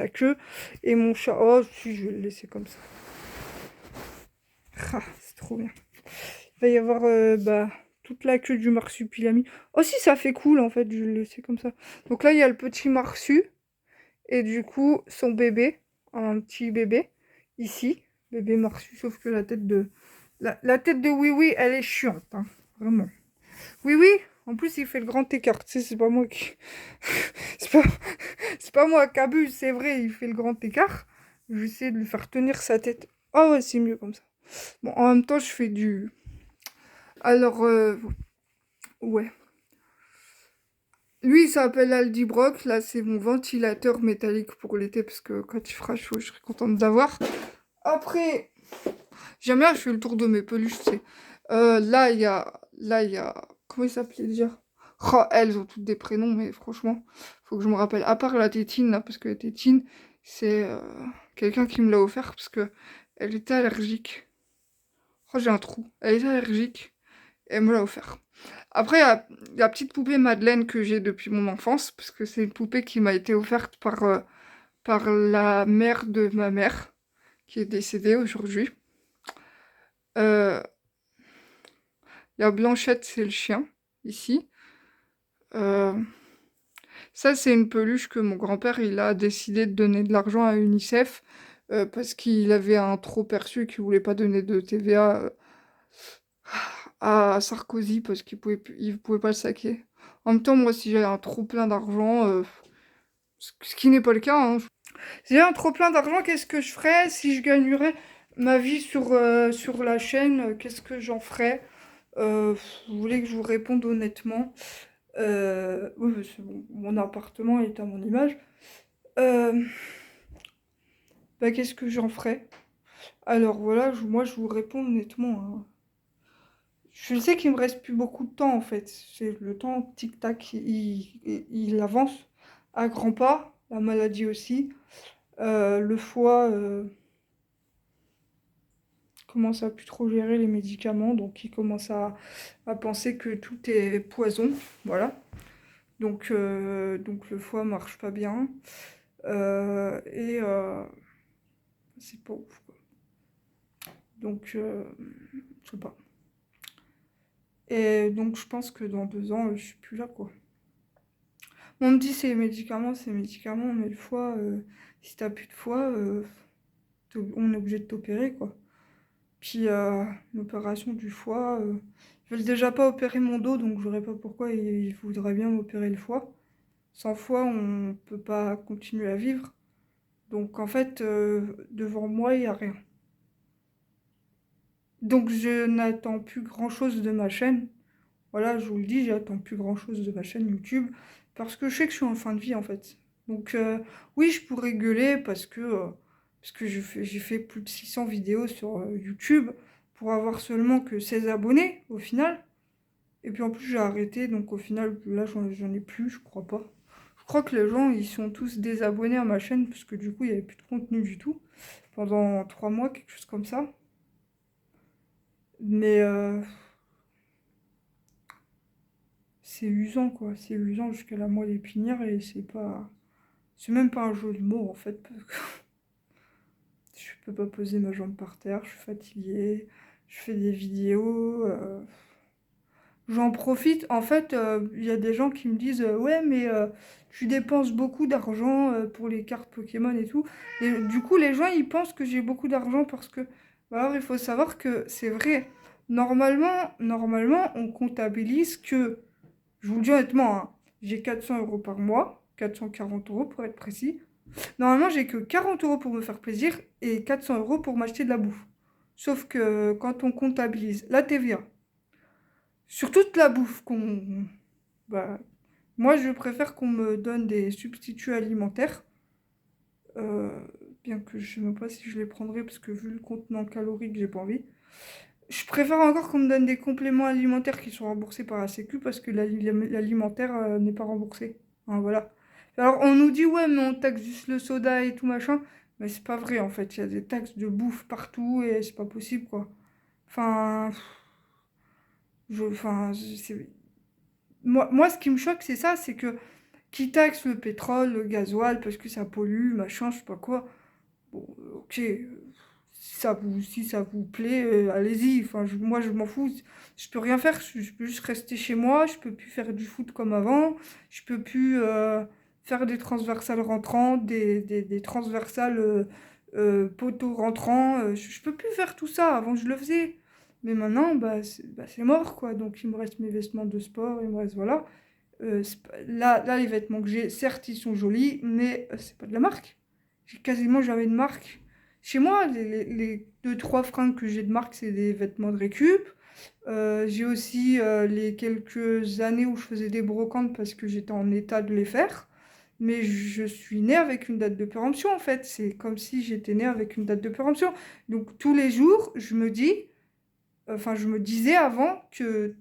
la queue. Et mon chat, oh si, je vais le laisser comme ça. Ah, c'est trop bien. Il va y avoir toute la queue du marsupilami. Oh si, ça fait cool en fait, je vais le laisser comme ça. Donc là, il y a le petit marsu. Et du coup, son bébé, un petit bébé, ici. Bébé marsu, sauf que la tête de... La tête de Oui Oui, elle est chiante, hein, vraiment. Oui Oui, en plus, il fait le grand écart. Tu sais, c'est pas moi qui... c'est pas... c'est pas moi qui abuse, c'est vrai, il fait le grand écart. Je vais essayer de lui faire tenir sa tête. Ah ouais, c'est mieux comme ça. Bon, en même temps, je fais du... Alors, ouais. Lui, il s'appelle Aldi Brock. Là, c'est mon ventilateur métallique pour l'été, parce que quand il fera chaud, je serai contente d'avoir. Après, j'aime bien, je fais le tour de mes peluches, tu sais. Là, il y a... Comment il s'appelait déjà? Oh, elles ont toutes des prénoms, mais franchement, faut que je me rappelle. À part la tétine, là, parce que la tétine, c'est quelqu'un qui me l'a offert, parce que elle était allergique. Oh, j'ai un trou. Elle était allergique, et elle me l'a offert. Après, il y a la petite poupée Madeleine que j'ai depuis mon enfance, parce que c'est une poupée qui m'a été offerte par la mère de ma mère, qui est décédée aujourd'hui. Euh, Il y a Blanchette, c'est le chien, ici. Euh, Ça, c'est une peluche que mon grand-père, il a décidé de donner de l'argent à UNICEF, parce qu'il avait un trop perçu qu'il voulait pas donner de TVA à Sarkozy, parce il pouvait pas le saquer. En même temps, moi, si j'avais un trop plein d'argent, ce qui n'est pas le cas, hein. Si j'ai un trop plein d'argent, qu'est-ce que je ferais si je gagnerais ma vie sur la chaîne? Qu'est-ce que j'en ferais? Vous voulez que je vous réponde honnêtement? Oui, parce que mon appartement est à mon image. Euh, Qu'est-ce que j'en ferais? Alors voilà, moi je vous réponds honnêtement, hein. Je sais qu'il me reste plus beaucoup de temps en fait. C'est le temps, tic-tac, il avance à grands pas. La maladie aussi. Le foie commence à plus trop gérer les médicaments, donc il commence à penser que tout est poison. Voilà. Donc le foie marche pas bien. Et c'est pas ouf, quoi. Donc, je sais pas. Et donc, je pense que dans 2 ans, je suis plus là, quoi. On me dit c'est médicaments, mais le foie, si t'as plus de foie, on est obligé de t'opérer, quoi. Puis, l'opération du foie, ils veulent déjà pas opérer mon dos, donc je verrais pas pourquoi ils voudraient bien m'opérer le foie. Sans foie, on peut pas continuer à vivre. Donc, en fait, devant moi, il y a rien. Donc, je n'attends plus grand-chose de ma chaîne. Voilà, je vous le dis, j'attends plus grand-chose de ma chaîne YouTube parce que je sais que je suis en fin de vie en fait. Donc oui, je pourrais gueuler parce que j'ai fait plus de 600 vidéos sur YouTube pour avoir seulement que 16 abonnés au final. Et puis en plus j'ai arrêté, donc au final là j'en ai plus, je crois pas. Je crois que les gens ils sont tous désabonnés à ma chaîne parce que du coup il n'y avait plus de contenu du tout pendant 3 mois, quelque chose comme ça. Mais c'est usant quoi, c'est usant jusqu'à la moelle épinière et c'est pas... C'est même pas un jeu de mots en fait, parce que je peux pas poser ma jambe par terre, je suis fatiguée, je fais des vidéos, j'en profite. En fait, il y a des gens qui me disent ouais, mais tu dépenses beaucoup d'argent pour les cartes Pokémon et tout. Et du coup, les gens ils pensent que j'ai beaucoup d'argent parce que. Bah alors, il faut savoir que c'est vrai. Normalement, on comptabilise que, je vous le dis honnêtement, hein, j'ai 400 € par mois, 440 € pour être précis. Normalement, j'ai que 40 € pour me faire plaisir et 400 € pour m'acheter de la bouffe. Sauf que quand on comptabilise la TVA sur toute la bouffe qu'on... Bah, moi, je préfère qu'on me donne des substituts alimentaires. euh, Bien que je ne sais même pas si je les prendrais parce que vu le contenant calorique, j'ai pas envie. Je préfère encore qu'on me donne des compléments alimentaires qui sont remboursés par la Sécu parce que l'alimentaire n'est pas remboursé. Hein, voilà. Alors on nous dit ouais mais on taxe juste le soda et tout machin, mais c'est pas vrai en fait. Il y a des taxes de bouffe partout et c'est pas possible quoi. Enfin, enfin, moi ce qui me choque c'est ça, c'est que qui taxe le pétrole, le gasoil, parce que ça pollue, machin, je sais pas quoi. Bon, ok, si ça vous plaît, allez-y. Enfin, moi, je m'en fous. Je peux rien faire. Je peux juste rester chez moi. Je peux plus faire du foot comme avant. Je peux plus faire des transversales rentrants, des transversales poteaux rentrants. Je peux plus faire tout ça. Avant, je le faisais. Mais maintenant, bah, c'est mort, quoi. Donc, il me reste mes vêtements de sport. Il me reste, voilà. Là, les vêtements que j'ai, certes, ils sont jolis, mais c'est pas de la marque. J'ai quasiment jamais de marque. Chez moi, les 2-3 fringues que j'ai de marque, c'est des vêtements de récup. J'ai aussi les quelques années où je faisais des brocantes parce que j'étais en état de les faire. Mais je suis née avec une date de péremption, en fait. C'est comme si j'étais née avec une date de péremption. Donc tous les jours, je me disais avant que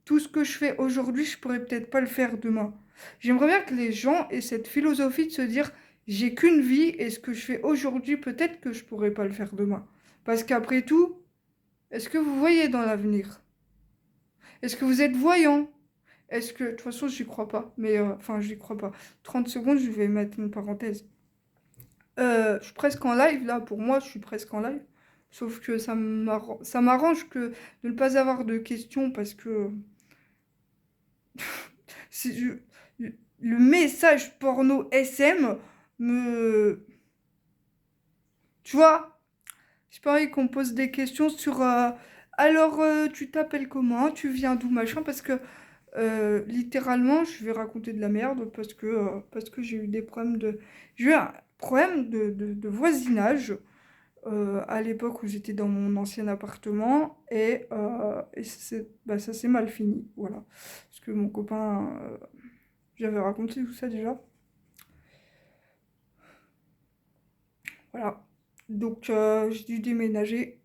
tout ce que je fais aujourd'hui, je pourrais peut-être pas le faire demain. J'aimerais bien que les gens aient cette philosophie de se dire, j'ai qu'une vie et ce que je fais aujourd'hui, peut-être que je pourrais pas le faire demain. Parce qu'après tout, est-ce que vous voyez dans l'avenir? Est-ce que vous êtes voyant? Est-ce que, de toute façon, j'y crois pas, mais j'y crois pas. 30 secondes, je vais mettre une parenthèse. Je suis presque en live, là, pour moi, je suis presque en live. Sauf que ça m'arrange que de ne pas avoir de questions parce que c'est- je- le message porno SM me... Tu vois, j'ai pas envie qu'on pose des questions sur... alors, tu t'appelles comment? Tu viens d'où, machin? Parce que, littéralement, je vais raconter de la merde parce que j'ai eu des problèmes de... J'ai eu un problème de voisinage à l'époque où j'étais dans mon ancien appartement et ça s'est mal fini, voilà. Parce que mon copain... j'avais raconté tout ça déjà. Voilà. Donc, j'ai dû déménager.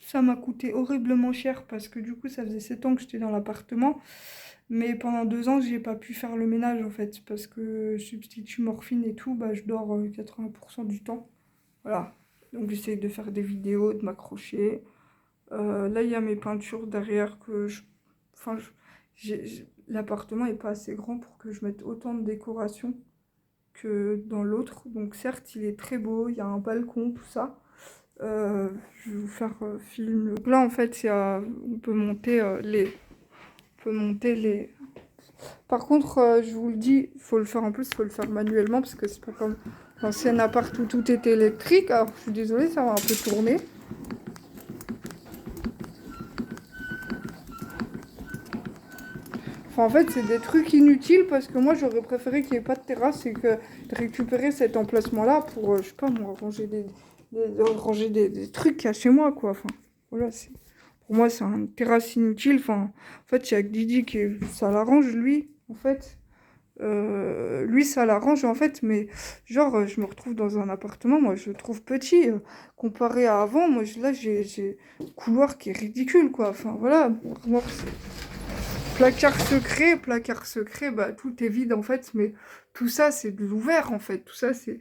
Ça m'a coûté horriblement cher parce que du coup, ça faisait 7 ans que j'étais dans l'appartement. Mais pendant 2 ans, j'ai pas pu faire le ménage en fait. Parce que substitut morphine et tout, bah, je dors 80% du temps. Voilà. Donc, j'essaie de faire des vidéos, de m'accrocher. Là, il y a mes peintures derrière que je... Enfin, l'appartement est pas assez grand pour que je mette autant de décoration que dans l'autre. Donc certes, il est très beau, il y a un balcon, tout ça. Je vais vous faire film. Là, en fait, on peut monter les... Par contre, je vous le dis, il faut le faire en plus, il faut le faire manuellement parce que c'est pas comme l'ancien appart où tout était électrique. Alors, je suis désolée, ça va un peu tourner. Enfin, en fait, c'est des trucs inutiles parce que moi, j'aurais préféré qu'il n'y ait pas de terrasse et que de récupérer cet emplacement-là pour, je sais pas moi, ranger des trucs qu'il y a chez moi, quoi. Enfin, voilà, pour moi, c'est une terrasse inutile. Enfin, en fait, il y a que Didi qui ça l'arrange, lui, en fait. Lui, ça l'arrange, en fait, mais genre, je me retrouve dans un appartement, moi, je le trouve petit, comparé à avant. Moi, là, j'ai un couloir qui est ridicule, quoi. Enfin, voilà, moi, placard secret, bah tout est vide en fait, mais tout ça c'est de l'ouvert en fait. Tout ça c'est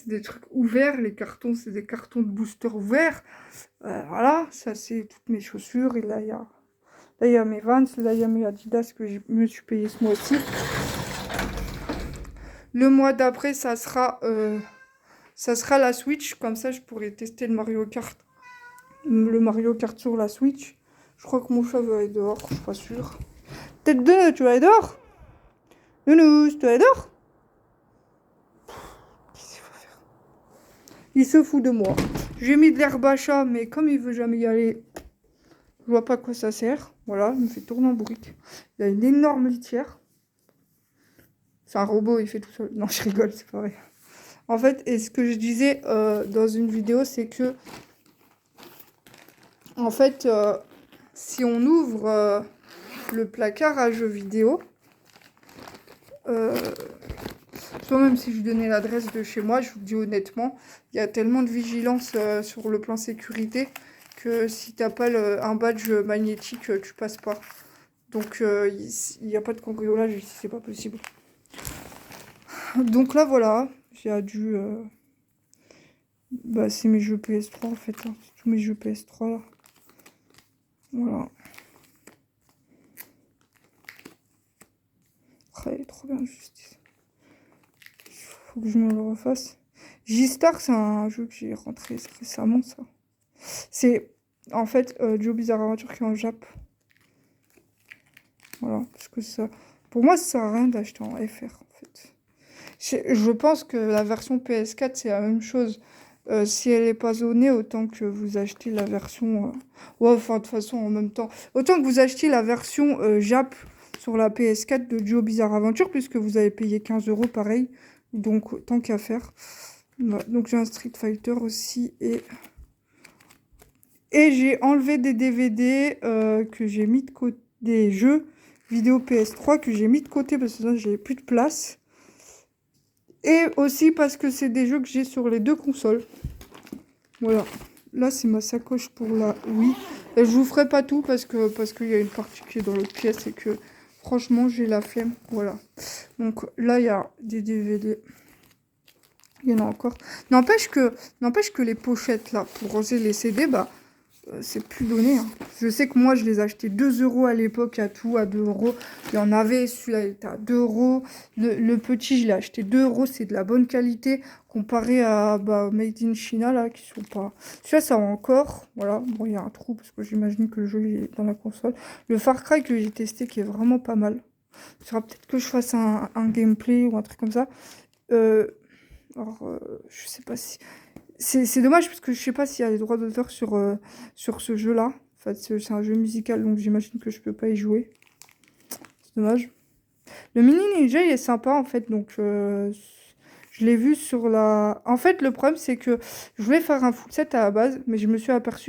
des trucs ouverts. Les cartons c'est des cartons de booster ouverts. Voilà, ça c'est toutes mes chaussures. Et là il y a mes Vans, là il y a mes Adidas que je me suis payé ce mois-ci. Le mois d'après ça sera la Switch, comme ça je pourrais tester le Mario Kart sur la Switch. Je crois que mon chat va aller dehors, je suis pas sûre. Tête de, tu vas aller dehors? Nounous, tu vas aller dehors? Qu'est-ce qu'il faut faire? Il se fout de moi. J'ai mis de l'herbe à chat, mais comme il veut jamais y aller, je vois pas à quoi ça sert. Voilà, il me fait tourner en bourrique. Il a une énorme litière. C'est un robot, il fait tout seul. Non, je rigole, c'est pas vrai. En fait, et ce que je disais dans une vidéo, c'est que, en fait, si on ouvre le placard à jeux vidéo, soit même si je donnais l'adresse de chez moi, je vous le dis honnêtement, il y a tellement de vigilance sur le plan sécurité que si t'as pas un badge magnétique, tu passes pas. Donc il n'y a pas de cambriolage ici, c'est pas possible. Donc là voilà, j'ai dû... Bah c'est mes jeux PS3 en fait, hein. C'est tous mes jeux PS3 là. Voilà. Ah, il est trop bien, Justice. Faut que je me le refasse. J-Star, c'est un jeu que j'ai rentré récemment, ça. C'est en fait Joe Bizarre Adventure qui est en Jap. Voilà, parce que ça. Pour moi, ça sert à rien d'acheter en FR, en fait. Je pense que la version PS4, c'est la même chose. Si elle n'est pas zonée, autant que vous achetez la version... Ouais, enfin, de toute façon, en même temps. Autant que vous achetiez la version Jap sur la PS4 de Joe Bizarre Adventure, puisque vous avez payé 15 € pareil. Donc, tant qu'à faire. Voilà. Donc, j'ai un Street Fighter aussi. Et j'ai enlevé des DVD que j'ai mis de côté. Des jeux vidéo PS3 que j'ai mis de côté parce que là, j'avais plus de place. Et aussi parce que c'est des jeux que j'ai sur les deux consoles. Voilà. Là, c'est ma sacoche pour la Wii. Et je vous ferai pas tout parce qu'il y a une partie qui est dans l'autre pièce et que franchement, j'ai la flemme. Voilà. Donc là, il y a des DVD. Il y en a encore. N'empêche que les pochettes là, pour ranger les CD, bah, c'est plus donné. Hein. Je sais que moi, je les achetais 2 € à l'époque, à tout, à 2 €. Il y en avait, celui-là, il était à 2 €. Le petit, je l'ai acheté 2 €. C'est de la bonne qualité comparé à Made in China, là, qui sont pas... Celui-là, ça va encore. Voilà. Bon, il y a un trou parce que j'imagine que le jeu il est dans la console. Le Far Cry que j'ai testé, qui est vraiment pas mal. Il faudra peut-être que je fasse un gameplay ou un truc comme ça. Je sais pas si... C'est dommage parce que je sais pas s'il y a des droits d'auteur sur ce jeu-là. En fait, c'est un jeu musical, donc j'imagine que je peux pas y jouer. C'est dommage. Le mini ninja, il est sympa, en fait, donc je l'ai vu sur la... En fait, le problème, c'est que je voulais faire un full set à la base, mais je me suis aperçue